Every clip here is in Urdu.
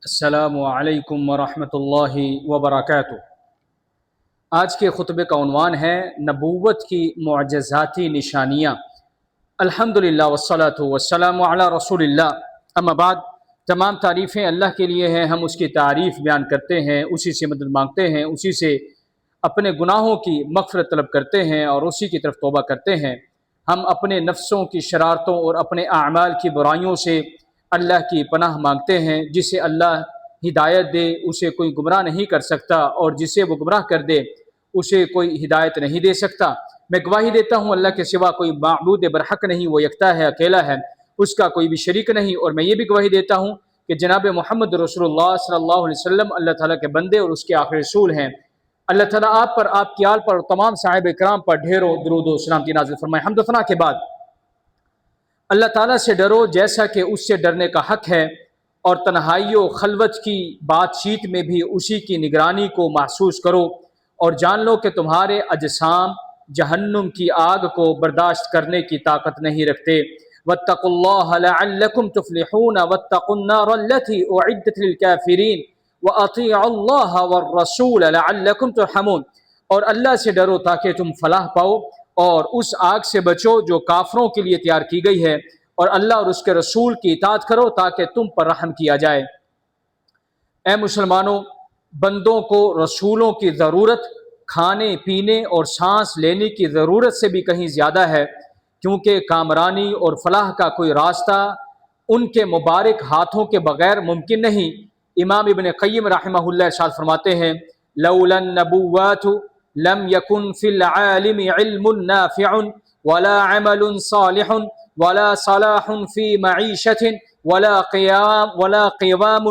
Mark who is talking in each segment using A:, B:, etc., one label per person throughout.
A: السلام علیکم ورحمۃ اللہ وبرکاتہ۔ آج کے خطبے کا عنوان ہے نبوت کی معجزاتی نشانیاں۔ الحمدللہ والصلاۃ والسلام علی رسول اللہ، اما بعد، تمام تعریفیں اللہ کے لیے ہیں۔ ہم اس کی تعریف بیان کرتے ہیں، اسی سے مدد مانگتے ہیں، اسی سے اپنے گناہوں کی مغفرت طلب کرتے ہیں اور اسی کی طرف توبہ کرتے ہیں۔ ہم اپنے نفسوں کی شرارتوں اور اپنے اعمال کی برائیوں سے اللہ کی پناہ مانگتے ہیں۔ جسے اللہ ہدایت دے اسے کوئی گمراہ نہیں کر سکتا، اور جسے وہ گمراہ کر دے اسے کوئی ہدایت نہیں دے سکتا۔ میں گواہی دیتا ہوں اللہ کے سوا کوئی معبود برحق نہیں، وہ یکتا ہے، اکیلا ہے، اس کا کوئی بھی شریک نہیں۔ اور میں یہ بھی گواہی دیتا ہوں کہ جناب محمد رسول اللہ صلی اللہ علیہ وسلم اللہ تعالیٰ کے بندے اور اس کے آخری رسول ہیں۔ اللہ تعالیٰ آپ پر، آپ کی آل پر اور تمام صحابہ کرام پر ڈھیروں درود و سلامتی نازل فرمائے۔ حمد و ثنا کے بعد اللہ تعالیٰ سے ڈرو جیسا کہ اس سے ڈرنے کا حق ہے، اور تنہائی و خلوت کی بات چیت میں بھی اسی کی نگرانی کو محسوس کرو، اور جان لو کہ تمہارے اجسام جہنم کی آگ کو برداشت کرنے کی طاقت نہیں رکھتے۔ واتقوا اللہ لعلکم تفلحون واتقوا النار التي اعدت للكافرین واطیعوا اللہ والرسول لعلکم ترحمون۔ اور اللہ سے ڈرو تاکہ تم فلاح پاؤ، اور اس آگ سے بچو جو کافروں کے لیے تیار کی گئی ہے، اور اللہ اور اس کے رسول کی اطاعت کرو تاکہ تم پر رحم کیا جائے۔ اے مسلمانوں، بندوں کو رسولوں کی ضرورت کھانے پینے اور سانس لینے کی ضرورت سے بھی کہیں زیادہ ہے، کیونکہ کامرانی اور فلاح کا کوئی راستہ ان کے مبارک ہاتھوں کے بغیر ممکن نہیں۔ امام ابن قیم رحمہ اللہ ارشاد فرماتے ہیں، لولا النبوات لم يكن في العالم علم نافع ولا عمل صالح ولا صلاح في معيشة ولا قوام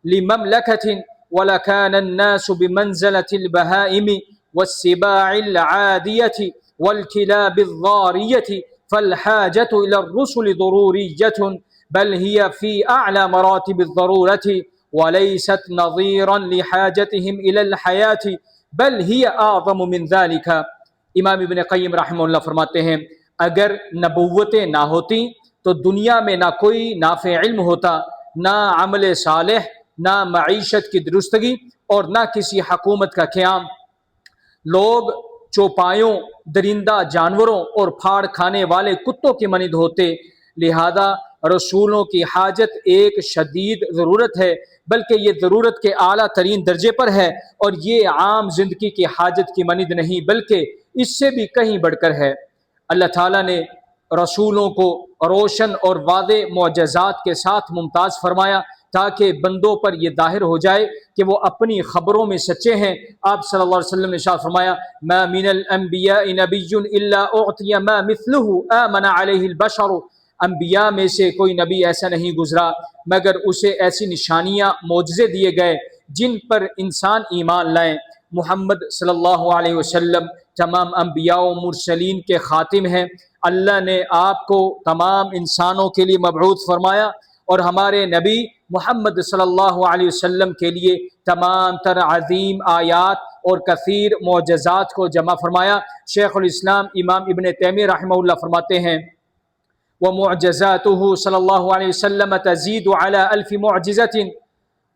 A: لمملكة ولكان الناس بمنزلة البهائم والسباع العادية والكلاب الضارية فالحاجة إلى الرسل ضرورية بل هي في أعلى مراتب الضرورة وليست نظيرا لحاجتهم إلى الحياة بل هي اعظم من ذلك۔ امام ابن قیم رحمہ اللہ فرماتے ہیں، اگر نبوتیں نہ ہوتی تو دنیا میں نہ کوئی نافع علم ہوتا، نہ عمل صالح، نہ معیشت کی درستگی، اور نہ کسی حکومت کا قیام۔ لوگ چوپایوں، درندہ جانوروں اور پھاڑ کھانے والے کتوں کی مانند ہوتے، لہذا رسولوں کی حاجت ایک شدید ضرورت ہے، بلکہ یہ ضرورت کے اعلیٰ ترین درجے پر ہے، اور یہ عام زندگی کی حاجت کی مانند نہیں بلکہ اس سے بھی کہیں بڑھ کر ہے۔ اللہ تعالیٰ نے رسولوں کو روشن اور واضح معجزات کے ساتھ ممتاز فرمایا تاکہ بندوں پر یہ ظاہر ہو جائے کہ وہ اپنی خبروں میں سچے ہیں۔ آپ صلی اللہ علیہ وسلم نے ارشاد فرمایا، ما من الانبیاء نبی الا اعطی ما مثلہ آمن علیہ البشر۔ انبیاء میں سے کوئی نبی ایسا نہیں گزرا مگر اسے ایسی نشانیاں، معجزے دیے گئے جن پر انسان ایمان لائیں۔ محمد صلی اللہ علیہ وسلم تمام انبیاء و مرسلین کے خاتم ہیں۔ اللہ نے آپ کو تمام انسانوں کے لیے مبعوث فرمایا، اور ہمارے نبی محمد صلی اللہ علیہ وسلم کے لیے تمام تر عظیم آیات اور کثیر معجزات کو جمع فرمایا۔ شیخ الاسلام امام ابن تیمیہ رحمہ اللہ فرماتے ہیں، ومعجزاته صلی اللہ علیہ وسلم تزید على 1000 معجزة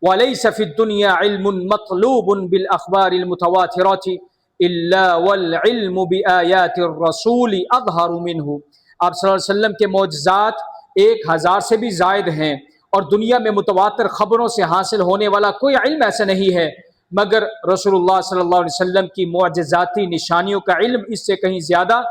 A: وليس في الدنيا علم مطلوب بالأخبار المتواترة إلا والعلم بآيات الرسول أظهر منه۔ آپ صلی اللہ علیہ وسلم کے معجزات 1000 سے بھی زائد ہیں، اور دنیا میں متواتر خبروں سے حاصل ہونے والا کوئی علم ایسا نہیں ہے مگر رسول اللہ صلی اللہ علیہ وسلم کی معجزاتی نشانیوں کا علم اس سے کہیں زیادہ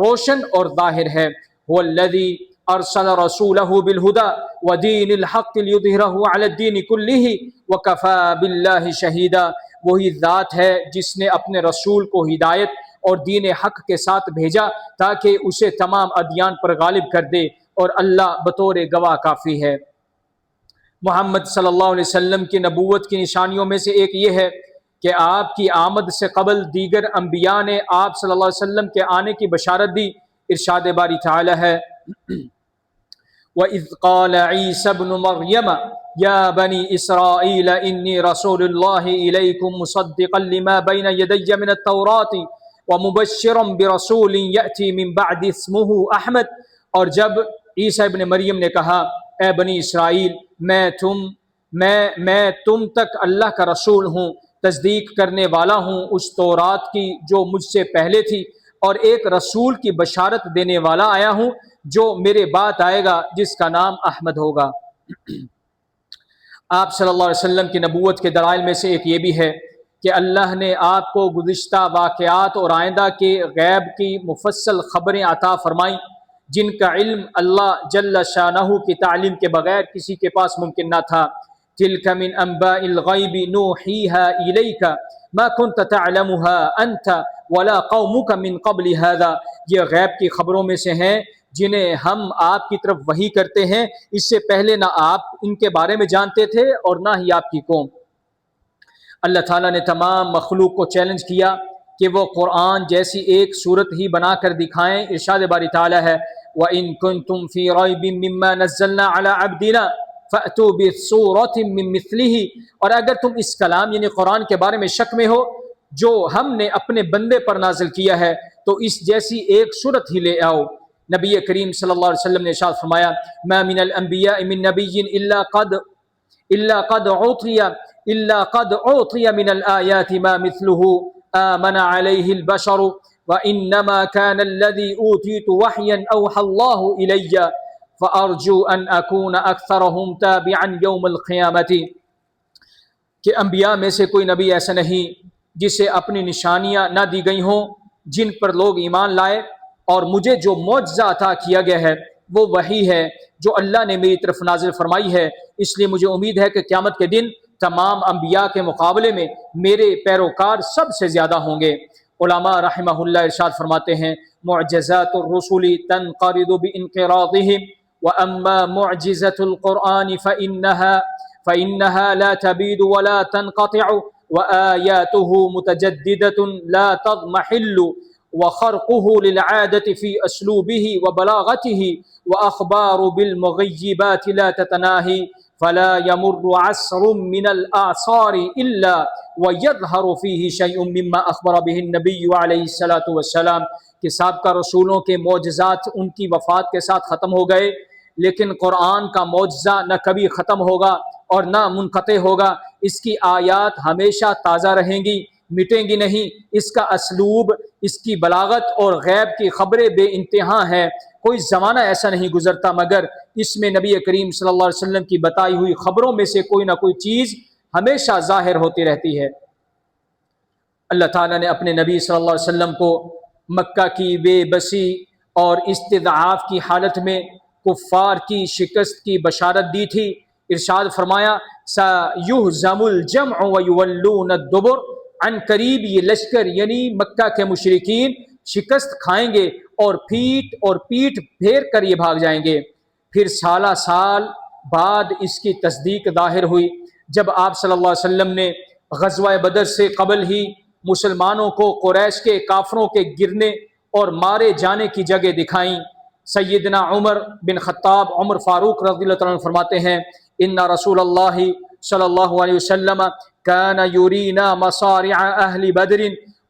A: روشن اور ظاہر ہے۔ هو الذي ارسل رسوله بالهدى ودين الحق ليظهره على الدين كله وكفى بالله شهيدا۔ وہی ذات ہے جس نے اپنے رسول کو ہدایت اور دین حق کے ساتھ بھیجا تاکہ اسے تمام ادیان پر غالب کر دے، اور اللہ بطور گواہ کافی ہے۔ محمد صلی اللہ علیہ وسلم کی نبوت کی نشانیوں میں سے ایک یہ ہے کہ آپ کی آمد سے قبل دیگر انبیاء نے آپ صلی اللہ علیہ وسلم کے آنے کی بشارت دی۔ ارشاد باری تعالی ہے، وَإِذْ قَالَ عِيسَى ابْنُ مَرْيَمَ يَا بَنِي إِسْرَائِيلَ إِنِّي رَسُولُ اللَّهِ إِلَيْكُمْ مُصَدِّقًا لِمَا بَيْنَ يَدَيَّ مِنَ التَّوْرَاةِ وَمُبَشِّرًا بِرَسُولٍ يَأْتِي مِن بَعْدِي اسْمُهُ أَحْمَدُ۔ اور جب عیسیٰ ابن مریم نے کہا، اے بنی اسرائیل، میں تم تک اللہ کا رسول ہوں، تصدیق کرنے والا ہوں اس تورات کی جو مجھ سے پہلے تھی، اور ایک رسول کی بشارت دینے والا آیا ہوں جو میرے بعد آئے گا جس کا نام احمد ہوگا۔ آپ صلی اللہ علیہ وسلم کی نبوت کے دلائل میں سے ایک یہ بھی ہے کہ اللہ نے آپ کو گزشتہ واقعات اور آئندہ کے غیب کی مفصل خبریں عطا فرمائیں جن کا علم اللہ جل شانہ کی تعلیم کے بغیر کسی کے پاس ممکن نہ تھا۔ تلک من انباء الغیب نوحیها الیک ما كنت تعلمها انت ولا قومك من قبل هذا، یہ غیب کی خبروں میں سے ہیں جنہیں ہم آپ کی طرف وحی کرتے ہیں، اس سے پہلے نہ آپ ان کے بارے میں جانتے تھے اور نہ ہی آپ کی قوم۔ اللہ تعالیٰ نے تمام مخلوق کو چیلنج کیا کہ وہ قرآن جیسی ایک صورت ہی بنا کر دکھائیں۔ ارشاد باری تعالیٰ ہے وَإِن كُنتُمْ فِي رَيْبٍ مِّمَّا نَزَّلْنَا عَلَىٰ عَبْدِنَا فَأْتُوا بِسُورَةٍ مِّن مِّثْلِهِ، اور اگر تم اس کلام یعنی قرآن کے بارے میں شک میں ہو جو ہم نے اپنے بندے پر نازل کیا ہے تو اس جیسی ایک صورت ہی لے آؤ۔ نبی کریم صلی اللہ علیہ وسلم نے ارشاد فرمایا ما من الانبیاء من نبی الا قد اعطی من الآیات ما مثله آمن علیہ البشر وانما كان الذي اوتیت وحیا اوحى الله الی فارجو ان اکون اکثرهم تابعا یوم القیامت، کہ انبیاء میں سے کوئی نبی ایسا نہیں جسے اپنی نشانیاں نہ دی گئی ہوں جن پر لوگ ایمان لائے، اور مجھے جو معجزہ عطا کیا گیا ہے وہ وحی ہے جو اللہ نے میری طرف نازل فرمائی ہے، اس لیے مجھے امید ہے کہ قیامت کے دن تمام انبیاء کے مقابلے میں میرے پیروکار سب سے زیادہ ہوں گے۔ علماء رحمہ اللہ ارشاد فرماتے ہیں معجزات الرسول تنقرض بانقراضهم واما معجزة القرآن فإنها لا تبيد ولا تنقطع وآياته متجددة لا تضمحل وخرقه للعادة في أسلوبه وبلاغته وأخبار بالمغيبات لا تتناهي فلا يمر عصر من الأعصار إلا ويظهر فيه شيء مما أخبر به النبي عليه الصلاة والسلام، کہ سابقہ رسولوں کے معجزات ان کی وفات کے ساتھ ختم ہو گئے، لیکن قرآن کا معجزہ نہ کبھی ختم ہوگا اور نہ منقطع ہوگا، اس کی آیات ہمیشہ تازہ رہیں گی، مٹیں گی نہیں، اس کا اسلوب، اس کی بلاغت اور غیب کی خبریں بے انتہا ہیں، کوئی زمانہ ایسا نہیں گزرتا مگر اس میں نبی کریم صلی اللہ علیہ وسلم کی بتائی ہوئی خبروں میں سے کوئی نہ کوئی چیز ہمیشہ ظاہر ہوتی رہتی ہے۔ اللہ تعالیٰ نے اپنے نبی صلی اللہ علیہ وسلم کو مکہ کی بے بسی اور استضعاف کی حالت میں کفار کی شکست کی بشارت دی تھی۔ ارشاد فرمایا سَيُهْزَمُ الْجَمْعُ وَيُوَلُّونَ الدُّبُرَ، عن قریب یہ لشکر یعنی مکہ کے مشرکین شکست کھائیں گے اور پیٹ پھیر کر یہ بھاگ جائیں گے۔ پھر سالہ سال بعد اس کی تصدیق ظاہر ہوئی جب آپ صلی اللہ علیہ وسلم نے غزوہ بدر سے قبل ہی مسلمانوں کو قریش کے کافروں کے گرنے اور مارے جانے کی جگہ دکھائیں۔ سیدنا عمر بن خطاب عمر فاروق رضی اللہ عنہ فرماتے ہیں ان رسول اللہ صلی اللہ علیہ وسلم كان يرينا مصارع أهل بدر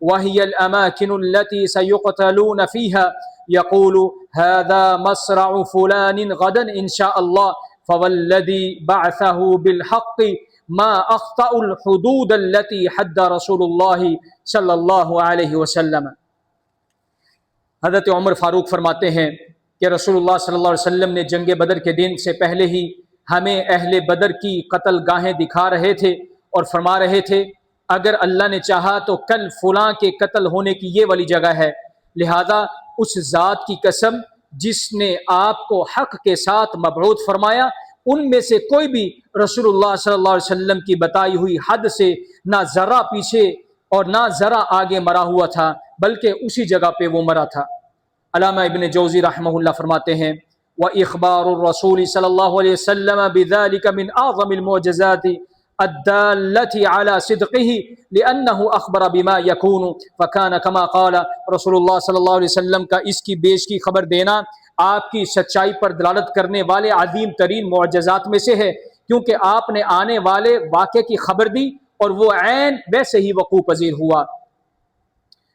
A: وهي الأماكن التي سيقتلون فيها يقول هذا مصرع فلان غدا إن شاء الله فوالذي بعثه بالحق ما أخطأ الحدود التي حد رسول الله صلی اللہ علیہ وسلم۔ حضرت عمر فاروق فرماتے ہیں کہ رسول اللہ صلی اللہ علیہ وسلم نے جنگ بدر کے دن سے پہلے ہی ہمیں اہل بدر کی قتل گاہیں دکھا رہے تھے اور فرما رہے تھے اگر اللہ نے چاہا تو کل فلاں کے قتل ہونے کی یہ والی جگہ ہے، لہذا اس ذات کی قسم جس نے آپ کو حق کے ساتھ مبعوث فرمایا ان میں سے کوئی بھی رسول اللہ صلی اللہ علیہ وسلم کی بتائی ہوئی حد سے نہ ذرا پیچھے اور نہ ذرا آگے مرا ہوا تھا بلکہ اسی جگہ پہ وہ مرا تھا۔ علامہ ابن جوزی رحمہ اللہ فرماتے ہیں وَإِخْبَارُ الرَّسُولِ صلی اللہ علیہ وسلم بِذَلِكَ مِنْ أَعْظَمِ الْمُعْجِزَاتِ الدالة على صدقه لأنه أخبر بما يكون فكان كما قال رسول اللہ صلی اللہ علیہ وسلم کا اس کی بیش کی خبر دینا آپ کی سچائی پر دلالت کرنے والے عظیم ترین معجزات میں سے ہے، کیونکہ آپ نے آنے والے واقعے کی خبر دی اور وہ عین ویسے ہی وقوع پذیر ہوا۔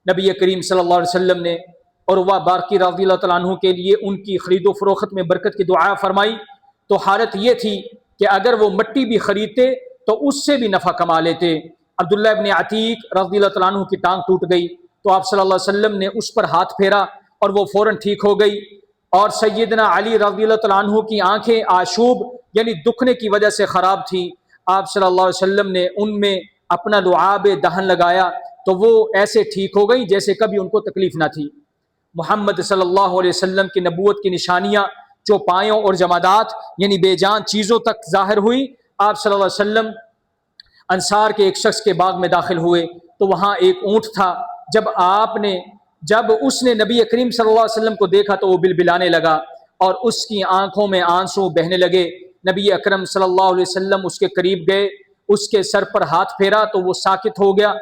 A: نبی کریم صلی اللہ علیہ وسلم نے عروہ بارقی رضی اللہ تعالیٰ عنہ کے لیے ان کی خرید و فروخت میں برکت کی دعا فرمائی تو حالت یہ تھی کہ اگر وہ مٹی بھی خریدتے تو اس سے بھی نفع کما لیتے۔ عبداللہ ابن عتیق رضی اللہ تعالیٰ عنہ کی ٹانگ ٹوٹ گئی تو آپ صلی اللہ علیہ وسلم نے اس پر ہاتھ پھیرا اور وہ فوراً ٹھیک ہو گئی۔ اور سیدنا علی رضی اللہ تعالیٰ عنہ کی آنکھیں آشوب یعنی دکھنے کی وجہ سے خراب تھیں، آپ صلی اللہ علیہ وسلم نے ان میں اپنا لعاب دہن لگایا تو وہ ایسے ٹھیک ہو گئی جیسے کبھی ان کو تکلیف نہ تھی۔ محمد صلی اللہ علیہ وسلم کی نبوت کی نشانیاں چوپایوں اور جمادات یعنی بے جان چیزوں تک ظاہر ہوئی۔ آپ صلی اللہ علیہ وسلم انصار کے ایک شخص کے باغ میں داخل ہوئے تو وہاں ایک اونٹ تھا۔ جب اس نے نبی کریم صلی اللہ علیہ وسلم کو دیکھا تو وہ بلبلانے لگا اور اس کی آنکھوں میں آنسو بہنے لگے۔ نبی اکرم صلی اللہ علیہ وسلم اس کے قریب گئے، اس کے سر پر ہاتھ پھیرا تو وہ ساکت ہو گیا۔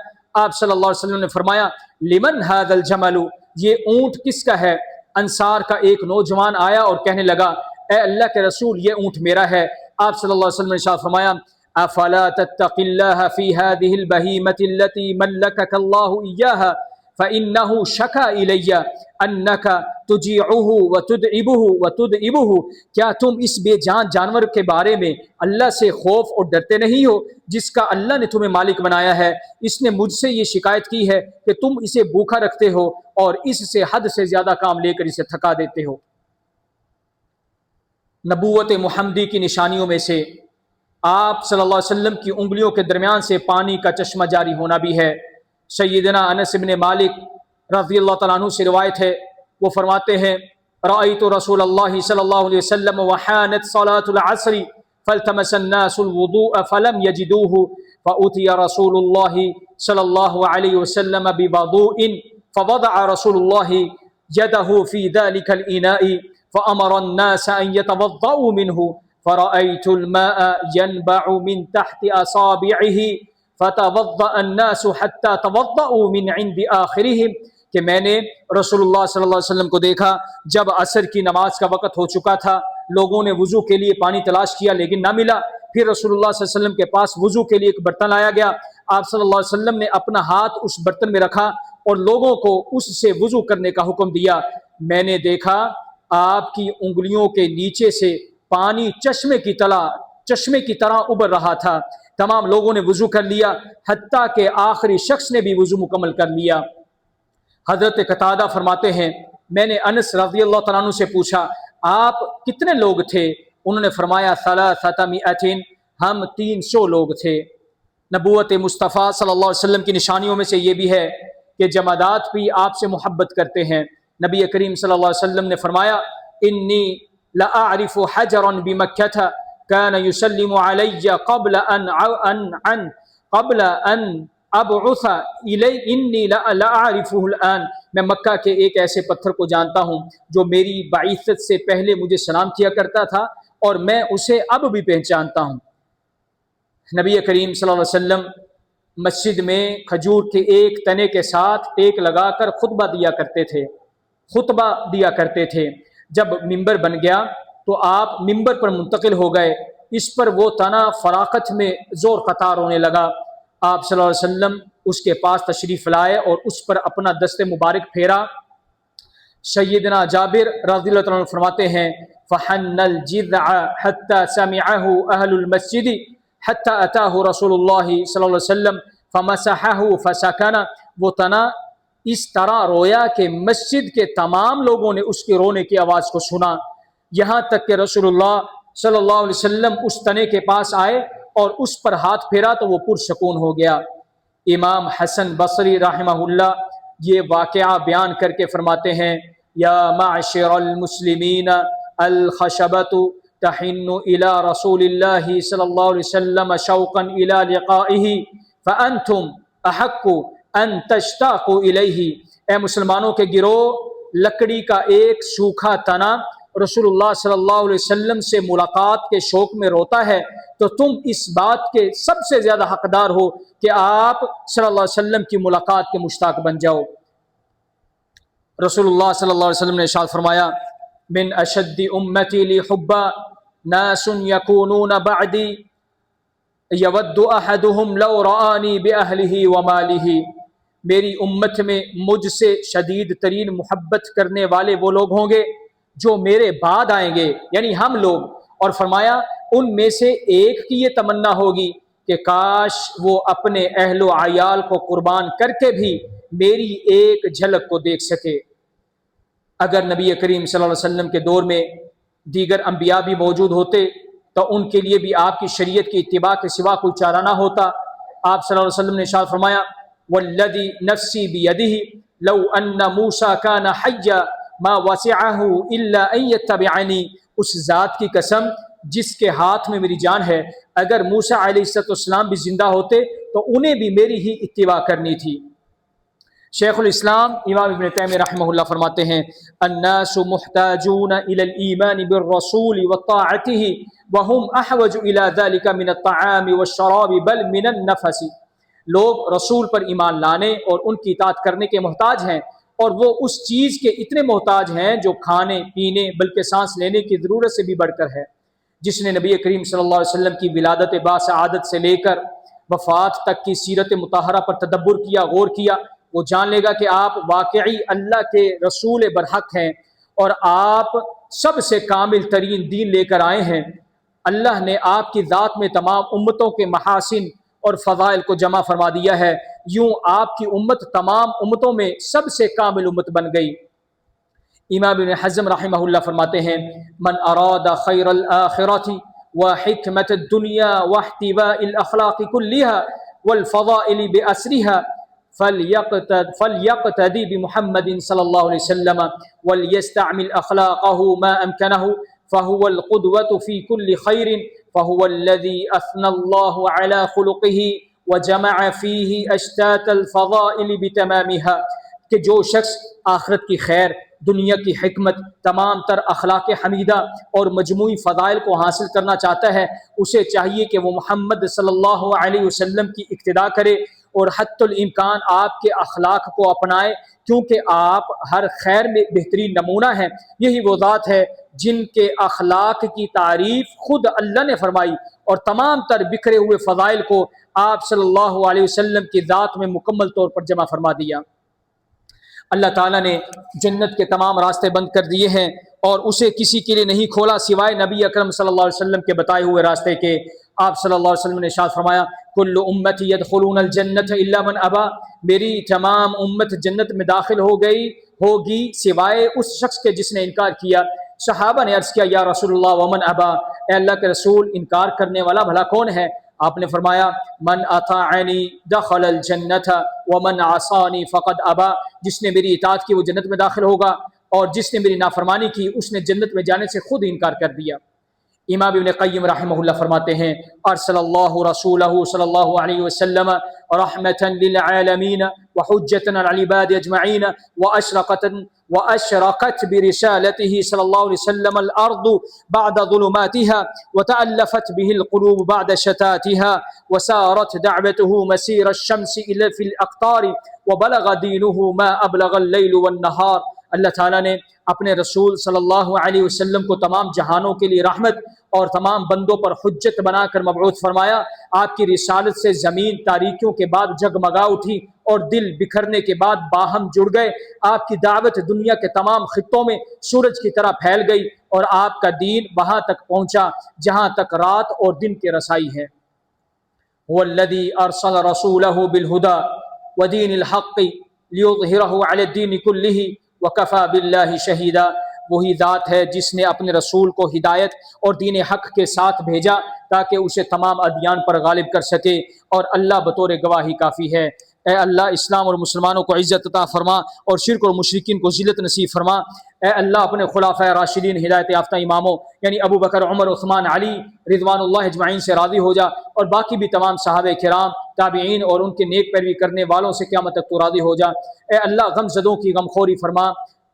A: آپ صلی اللہ علیہ وسلم نے فرمایا لمن ھذا الجمل، یہ اونٹ کس کا ہے؟ انصار کا ایک نوجوان آیا اور کہنے لگا اے اللہ کے رسول یہ اونٹ میرا ہے۔ آپ صلی اللہ علیہ وسلم نے ارشاد فرمایا افلا تتقی اللہ فی هذه البہیمۃ التي ملکک اللہ ایاھا فإنه شکا الی انک تجیعہ وتدعبہ، کیا تم اس بے جان جانور کے بارے میں اللہ سے خوف اور ڈرتے نہیں ہو جس کا اللہ نے تمہیں مالک بنایا ہے؟ اس نے مجھ سے یہ شکایت کی ہے کہ تم اسے بھوکا رکھتے ہو اور اس سے حد سے زیادہ کام لے کر اسے تھکا دیتے ہو۔ نبوت محمدی کی نشانیوں میں سے آپ صلی اللہ علیہ وسلم کی انگلیوں کے درمیان سے پانی کا چشمہ جاری ہونا بھی ہے۔ سیدنا انس بن مالک رضی اللہ تعالیٰ عنہ سے روایت ہے، وہ فرماتے ہیں رأیت رسول اللہ صلی اللہ علیہ وسلم وحانت صلاة العصر فالتمس الناس الوضوء فلم يجدوه فأتي رسول الله صلی اللہ علیہ وسلم بوضوء فوضع رسول اللہ يده في ذلك الإناء فأمر الناس أن يتوضؤوا منه فرأيت الماء ينبع من تحت أصابعه فتوضأ الناس حتى توضؤوا من عند آخرهم، کہ میں نے رسول اللہ صلی اللہ علیہ وسلم کو دیکھا جب عصر کی نماز کا وقت ہو چکا تھا، لوگوں نے وضو کے لیے پانی تلاش کیا لیکن نہ ملا۔ پھر رسول اللہ صلی اللہ علیہ وسلم کے پاس وضو کے لیے ایک برتن لایا گیا، آپ صلی اللہ علیہ وسلم نے اپنا ہاتھ اس برتن میں رکھا اور لوگوں کو اس سے وضو کرنے کا حکم دیا۔ میں نے دیکھا آپ کی انگلیوں کے نیچے سے پانی چشمے کی طرح ابل رہا تھا۔ تمام لوگوں نے وضو کر لیا حتیٰ کہ آخری شخص نے بھی وضو مکمل کر لیا۔ حضرت قتادہ فرماتے ہیں میں نے انس رضی اللہ تعالیٰ عنہ سے پوچھا آپ کتنے لوگ تھے؟ انہوں نے فرمایا 300، ہم 300 لوگ تھے۔ نبوت مصطفیٰ صلی اللہ علیہ وسلم کی نشانیوں میں سے یہ بھی ہے کہ جمادات بھی آپ سے محبت کرتے ہیں۔ نبی کریم صلی اللہ علیہ وسلم نے فرمایا انی لأعرف حجرا بمکہ كان يسلم علي قبل ان ابعث الی انی لأعرفه الآن، میں مکہ کے ایک ایسے پتھر کو جانتا ہوں جو میری بعثت سے پہلے مجھے سلام کیا کرتا تھا اور میں اسے اب بھی پہچانتا ہوں۔ نبی کریم صلی اللہ علیہ وسلم مسجد میں کھجور کے ایک تنے کے ساتھ ٹیک لگا کر خطبہ دیا کرتے تھے۔ جب ممبر بن گیا تو آپ ممبر پر منتقل ہو گئے، اس پر وہ تنا فراقت میں زور قطار ہونے لگا۔ آپ صلی اللہ علیہ وسلم اس کے پاس تشریف لائے اور اس پر اپنا دست مبارک پھیرا۔ سیدنا جابر رضی اللہ عنہ فرماتے ہیں فحن الجذع حتى سمعه اهل المسجد حتى اتاه رسول اللہ صلی اللہ علیہ وسلم فمسحه فسكن، وہ تنا اس طرح رویا کہ مسجد کے تمام لوگوں نے اس کے رونے کی آواز کو سنا، یہاں تک کہ رسول اللہ صلی اللہ علیہ وسلم اس تنے کے پاس آئے اور اس پر ہاتھ پھیرا تو وہ پرسکون ہو گیا۔ امام حسن بصری رحمہ اللہ یہ واقعہ بیان کر کے فرماتے ہیں یا معشر المسلمین الخشبۃ تحن الى رسول اللہ صلی اللہ علیہ وسلم شوقا الى لقائه فانتم احق ان تشتاقوا الیہ، اے مسلمانوں کے گروہ لکڑی کا ایک سوکھا تنا رسول اللہ صلی اللہ علیہ وسلم سے ملاقات کے شوق میں روتا ہے تو تم اس بات کے سب سے زیادہ حقدار ہو کہ آپ صلی اللہ علیہ وسلم کی ملاقات کے مشتاق بن جاؤ۔ رسول اللہ صلی اللہ علیہ وسلم نے ارشاد فرمایا من اشد امتی لی حبا ناس یکونون بعدی یود احدهم لو رآنی باہلہ ومالہ، میری امت میں مجھ سے شدید ترین محبت کرنے والے وہ لوگ ہوں گے جو میرے بعد آئیں گے، یعنی ہم لوگ، اور فرمایا ان میں سے ایک کی یہ تمنا ہوگی کہ کاش وہ اپنے اہل و عیال کو قربان کر کے بھی میری ایک جھلک کو دیکھ سکے۔ اگر نبی کریم صلی اللہ علیہ وسلم کے دور میں دیگر انبیاء بھی موجود ہوتے تو ان کے لیے بھی آپ کی شریعت کی اتباع کے سوا کوئی چارہ نہ ہوتا۔ آپ صلی اللہ علیہ وسلم نے ارشاد فرمایا والذی نفسی بیدہ لو ان موسیٰ کان حیا ما وسعہ الا ان یتبعنی، اس ذات کی قسم جس کے ہاتھ میں میری جان ہے، اگر موسیٰ علیہ السلام بھی زندہ ہوتے تو انہیں بھی میری ہی اتباع کرنی تھی۔ شیخ الاسلام امام ابن تیمیہ رحمہ اللہ فرماتے ہیں الناس محتاجون الى الایمان بالرسول وطاعته وهم احوج الى ذلك من الطعام والشراب بل من النفس، لوگ رسول پر ایمان لانے اور ان کی اطاعت کرنے کے محتاج ہیں، اور وہ اس چیز کے اتنے محتاج ہیں جو کھانے پینے بلکہ سانس لینے کی ضرورت سے بھی بڑھ کر ہے۔ جس نے نبی کریم صلی اللہ علیہ وسلم کی ولادت باسعادت سے لے کر وفات تک کی سیرت مطہرہ پر تدبر کیا، غور کیا، وہ جان لے گا کہ آپ واقعی اللہ کے رسول برحق ہیں اور آپ سب سے کامل ترین دین لے کر آئے ہیں۔ اللہ نے آپ کی ذات میں تمام امتوں کے محاسن اور فضائل کو جمع فرما دیا ہے، یوں آپ کی امت تمام امتوں میں سب سے کامل امت بن گئی۔ امام ابن حزم رحمہ اللہ فرماتے ہیں من اراد خیر الآخرۃ وحکمت الدنیا واحتواء الاخلاق كلها والفضائل بأسرها فليقتدي بمحمد صلی اللہ علیہ وسلم وليستعمل اخلاقه ما امكنه فهو القدوة في كل خير فهو الذي اثنى الله على خلقه وجمع فيه اشتات الفضائل بتمامها، کہ جو شخص آخرت کی خیر، دنیا کی حکمت، تمام تر اخلاق حمیدہ اور مجموعی فضائل کو حاصل کرنا چاہتا ہے، اسے چاہیے کہ وہ محمد صلی اللہ علیہ وسلم کی اقتداء کرے اور حتی الامکان آپ کے اخلاق کو اپنائے، کیونکہ آپ ہر خیر میں بہترین نمونہ ہیں۔ یہی وہ ذات ہے جن کے اخلاق کی تعریف خود اللہ نے فرمائی اور تمام تر بکھرے ہوئے فضائل کو آپ صلی اللہ علیہ وسلم کی ذات میں مکمل طور پر جمع فرما دیا۔ اللہ تعالیٰ نے جنت کے تمام راستے بند کر دیے ہیں اور اسے کسی کے لیے نہیں کھولا سوائے نبی اکرم صلی اللہ علیہ وسلم کے بتائے ہوئے راستے کے۔ آپ صلی اللہ علیہ وسلم نے ارشاد فرمایا کل امتی یدخلون الجنت الا من ابا، میری تمام امت جنت میں داخل ہوگی سوائے اس شخص کے جس نے انکار کیا۔ صحابہ نے عرض کیا یا رسول اللہ ومن ابا، اے اللہ کے رسول انکار کرنے والا بھلا کون ہے؟ آپ نے فرمایا من اطاعنی دخل الجنت ومن عصانی فقد ابا، جس نے میری اطاعت کی وہ جنت میں داخل ہوگا اور جس نے میری نافرمانی کی اس نے جنت میں جانے سے خود انکار کر دیا۔ امام ابن قیم رحمہ اللہ فرماتے ہیں ارسل اللہ رسولہ صلی اللہ علیہ وسلم رحمتا للعالمین وحجتا علی العباد اجمعین واشرقت برسالته صلی اللہ علیہ وسلم الارض بعد ظلماتها وتألفت به القلوب بعد شتاتها وسارت دعوته مسير الشمس الى في الاقطار وبلغ دينه ما ابلغ الليل والنهار۔ اللہ تعالیٰ نے اپنے رسول صلی اللہ علیہ وسلم کو تمام جہانوں کے لیے رحمت اور تمام بندوں پر حجت بنا کر مبعوث فرمایا۔ آپ کی رسالت سے زمین تاریکیوں کے بعد جگمگا اٹھی اور دل بکھرنے کے بعد باہم جڑ گئے۔ آپ کی دعوت دنیا کے تمام خطوں میں سورج کی طرح پھیل گئی اور آپ کا دین وہاں تک پہنچا جہاں تک رات اور دن کی رسائی ہے۔ والذی ارسل رسولہ بالہدی ودین الحق لیظہرہ علی الدین کلہ وکفی باللہ شہیدا، وہی ذات ہے جس نے اپنے رسول کو ہدایت اور دین حق کے ساتھ بھیجا تاکہ اسے تمام ادیان پر غالب کر سکے، اور اللہ بطور گواہی کافی ہے۔ اے اللہ اسلام اور مسلمانوں کو عزت عطا فرما اور شرک اور مشرکین کو ذلت نصیب فرما۔ اے اللہ اپنے خلفائے راشدین ہدایت یافتہ اماموں یعنی ابو بکر، عمر، عثمان، علی رضوان اللہ اجمعین سے راضی ہو جا، اور باقی بھی تمام صحابہ کرام، تابعین اور ان کے نیک پیروی کرنے والوں سے قیامت تک تو راضی ہو جا۔ اے اللہ غم زدوں کی غمخوری فرما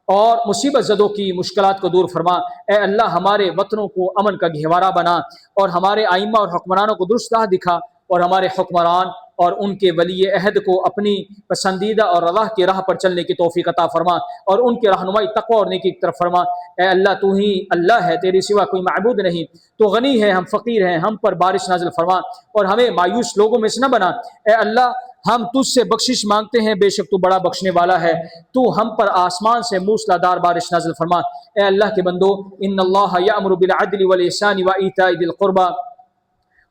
A: اور مصیبت زدوں کی مشکلات کو دور فرما۔ اے اللہ ہمارے وطنوں کو امن کا گہوارہ بنا اور ہمارے ائمہ اور حکمرانوں کو درست راہ دکھا، اور ہمارے حکمران اور ان کے ولی عہد کو اپنی پسندیدہ اور رضا کی راہ پر چلنے کی توفیق عطا فرما اور ان کی رہنمائی تقوی اور نیکی کی طرف فرما۔ اے اللہ تو ہی اللہ ہے، تیرے سوا کوئی معبود نہیں، تو غنی ہے، ہم فقیر ہیں، ہم پر بارش نازل فرما اور ہمیں مایوس لوگوں میں سے نہ بنا۔ اے اللہ ہم تجھ سے بخشش مانگتے ہیں، بے شک تو بڑا بخشنے والا ہے، تو ہم پر آسمان سے موسلادھار بارش نازل فرما۔ اے اللہ کے بندو، ان اللہ یأمر بالعدل والإحسان وإیتاء ذی القربى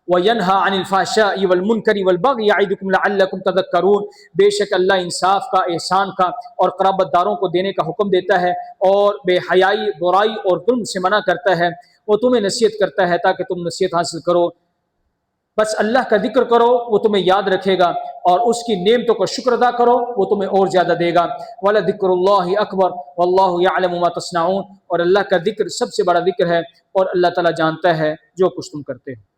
A: وینہا عن الفحشاء والمنکر والبغی یعظکم لعلکم تذکرون، بے شک اللہ انصاف کا، احسان کا اور قرابت داروں کو دینے کا حکم دیتا ہے، اور بے حیائی، برائی اور ظلم سے منع کرتا ہے، وہ تمہیں نصیحت کرتا ہے تاکہ تم نصیحت حاصل کرو۔ بس اللہ کا ذکر کرو، وہ تمہیں یاد رکھے گا، اور اس کی نعمتوں کا شکر ادا کرو، وہ تمہیں اور زیادہ دے گا۔ وَلَذِكْرُ اللَّهِ أَكْبَرُ وَاللَّهُ يَعْلَمُ مَا تَصْنَعُونَ، اور اللہ کا ذکر سب سے بڑا ذکر ہے، اور اللہ تعالیٰ جانتا ہے جو کچھ تم کرتے ہو۔